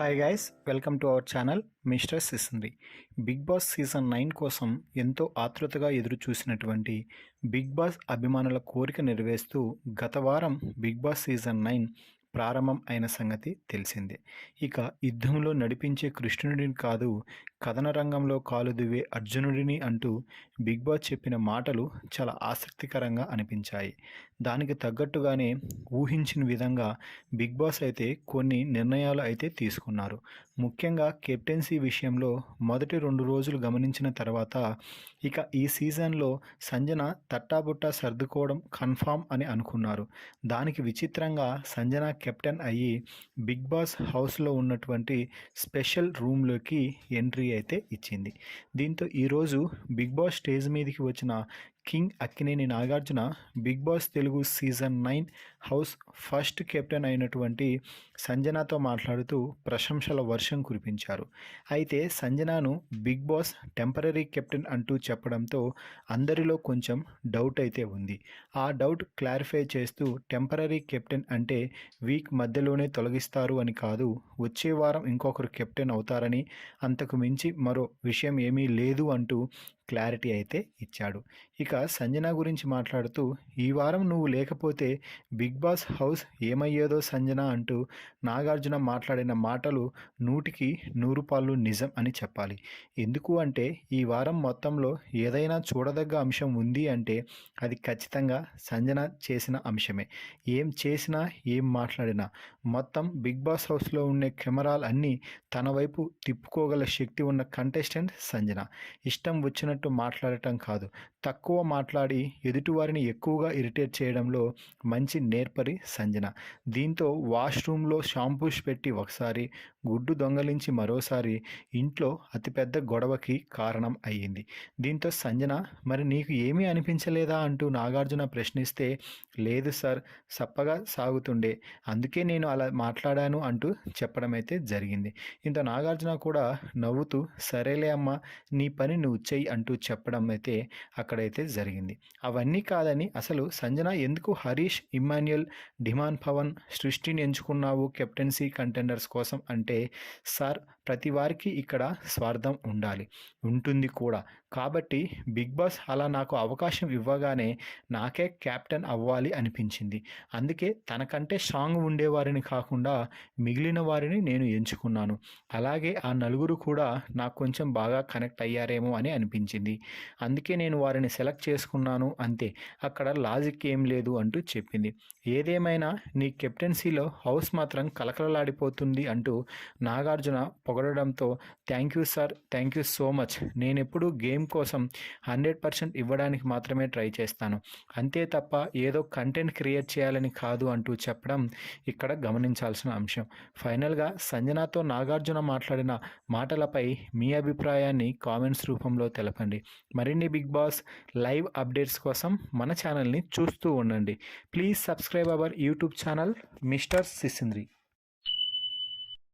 Hi guys, welcome to our channel mister Sisindri. Big boss season 9 కోసం ఎంతో ఆతృతగా ఎదురు చూసినటువంటి బిగ్ బాస్ అభిమానుల కోరిక నెరవేరుస్తూ గత వారం బిగ్ బాస్ సీజన్ 9 ప్రారంభం అయిన సంగతి తెలిసిందే. ఇక యుద్ధంలో నడిపించే కృష్ణుడిని కాదు, కథన రంగంలో కాలు దువ్వే అర్జునుడిని అంటూ బిగ్ బాస్ చెప్పిన మాటలు చాలా ఆసక్తికరంగా అనిపించాయి. దానికి తగ్గట్టుగానే ఊహించిన విధంగా బిగ్ బాస్ అయితే కొన్ని నిర్ణయాలు అయితే తీసుకున్నారు. ముఖ్యంగా కెప్టెన్సీ విషయంలో మొదటి 2 రోజులు గమనించిన తర్వాత ఇక ఈ సీజన్లో సంజన తట్టాబుట్టా సర్దుకోవడం కన్ఫామ్ అని అనుకున్నారు. దానికి విచిత్రంగా సంజన కెప్టెన్ అయ్యి బిగ్ బాస్ హౌస్లో ఉన్నటువంటి స్పెషల్ రూమ్లోకి ఎంట్రీ అయితే ఇచ్చింది. దీంతో ఈరోజు బిగ్ బాస్ స్టేజ్ మీదకి వచ్చిన king Akkineni Nagarjuna big boss Telugu season 9 house first captain అయినటువంటి సంజనతో మాట్లాడుతూ ప్రశంసల వర్షం కురిపించారు. అయితే సంజనను బిగ్ బాస్ టెంపరరీ కెప్టెన్ అంటూ చెప్పడంతో అందరిలో కొంచెం డౌట్ అయితే ఉంది. ఆ డౌట్ క్లారిఫై చేస్తూ టెంపరరీ కెప్టెన్ అంటే వీక్ మధ్యలోనే తొలగిస్తారు అని కాదు, వచ్చే వారం ఇంకొకరు కెప్టెన్ అవుతారని, అంతకు మించి మరో విషయం ఏమీ లేదు అంటూ క్లారిటీ అయితే ఇచ్చాడు. ఇక సంజన గురించి మాట్లాడుతూ ఈ వారం నువ్వు లేకపోతే బిగ్ బాస్ హౌస్ ఏమయ్యేదో సంజన అంటూ నాగార్జున మాట్లాడిన మాటలు 100కి 100 పాళ్ళు నిజం అని చెప్పాలి. ఎందుకు అంటే ఈ వారం మొత్తంలో ఏదైనా చూడదగ్గ అంశం ఉంది అంటే అది ఖచ్చితంగా సంజన చేసిన అంశమే. ఏం చేసినా ఏం మాట్లాడినా మొత్తం బిగ్ బాస్ హౌస్లో ఉండే కెమెరాలు అన్నీ తన వైపు తిప్పుకోగల శక్తి ఉన్న కంటెస్టెంట్ సంజన. ఇష్టం వచ్చినట్టు మాట్లాడటం కాదు, తక్కువ మాట్లాడి ఎదుటివారిని ఎక్కువగా ఇరిటేట్ చేయడంలో మంచి నేర్పరి సంజన. దీంతో వాష్రూమ్లో షాంపూస్ పెట్టి ఒకసారి, గుడ్డు దొంగలించి మరోసారి ఇంట్లో అతిపెద్ద గొడవకి కారణం అయ్యింది. దీంతో సంజన మరి నీకు ఏమీ అనిపించలేదా అంటూ నాగార్జున ప్రశ్నిస్తే లేదు సార్, సప్పగా సాగుతుండే, అందుకే నేను అలా మాట్లాడాను అంటూ చెప్పడం అయితే జరిగింది. ఇంత నాగార్జున కూడా నవ్వుతూ సరేలే అమ్మా, నీ పని నువ్వు చెయ్యి అంటూ చెప్పడం అయితే అక్కడైతే జరిగింది. అవన్నీ కాదని అసలు సంజన ఎందుకు హరీష్, ఇమ్మాన్యుయల్, డిమాన్ పవన్, సృష్టిని ఎంచుకున్నావు కెప్టెన్సీ కంటెండర్స్ కోసం అంటే సార్, ప్రతి వారికి ఇక్కడ స్వార్థం ఉండాలి, ఉంటుంది కూడా. కాబట్టి బిగ్ బాస్ అలా నాకు అవకాశం ఇవ్వగానే నాకే క్యాప్టెన్ అవ్వాలి అనిపించింది. అందుకే తనకంటే స్ట్రాంగ్ ఉండేవారిని కాకుండా మిగిలిన వారిని నేను ఎంచుకున్నాను. అలాగే ఆ నలుగురు కూడా నాకు కొంచెం బాగా కనెక్ట్ అయ్యారేమో అని అనిపించింది. అందుకే నేను వారిని సెలెక్ట్ చేసుకున్నాను అంతే, అక్కడ లాజిక్ ఏం లేదు అంటూ చెప్పింది. ఏదేమైనా నీ కెప్టెన్సీలో హౌస్ మాత్రం కలకలలాడిపోతుంది అంటూ నాగార్జున పొగడడంతో thank you sir, thank you so much. నేనెప్పుడు గేమ్ కోసం 100% ఇవ్వడానికి మాత్రమే ట్రై చేస్తాను, అంతే తప్ప ఏదో కంటెంట్ క్రియేట్ చేయాలని కాదు అంటూ చెప్పడం ఇక్కడ గమనించాల్సిన అంశం. ఫైనల్గా సంజనతో నాగార్జున మాట్లాడిన మాటలపై మీ అభిప్రాయాన్ని కామెంట్స్ రూపంలో తెలపండి. మరిన్ని బిగ్ బాస్ లైవ్ అప్డేట్స్ కోసం మన ఛానల్ని చూస్తూ ఉండండి. Please subscribe our YouTube channel mister సిసింద్రి.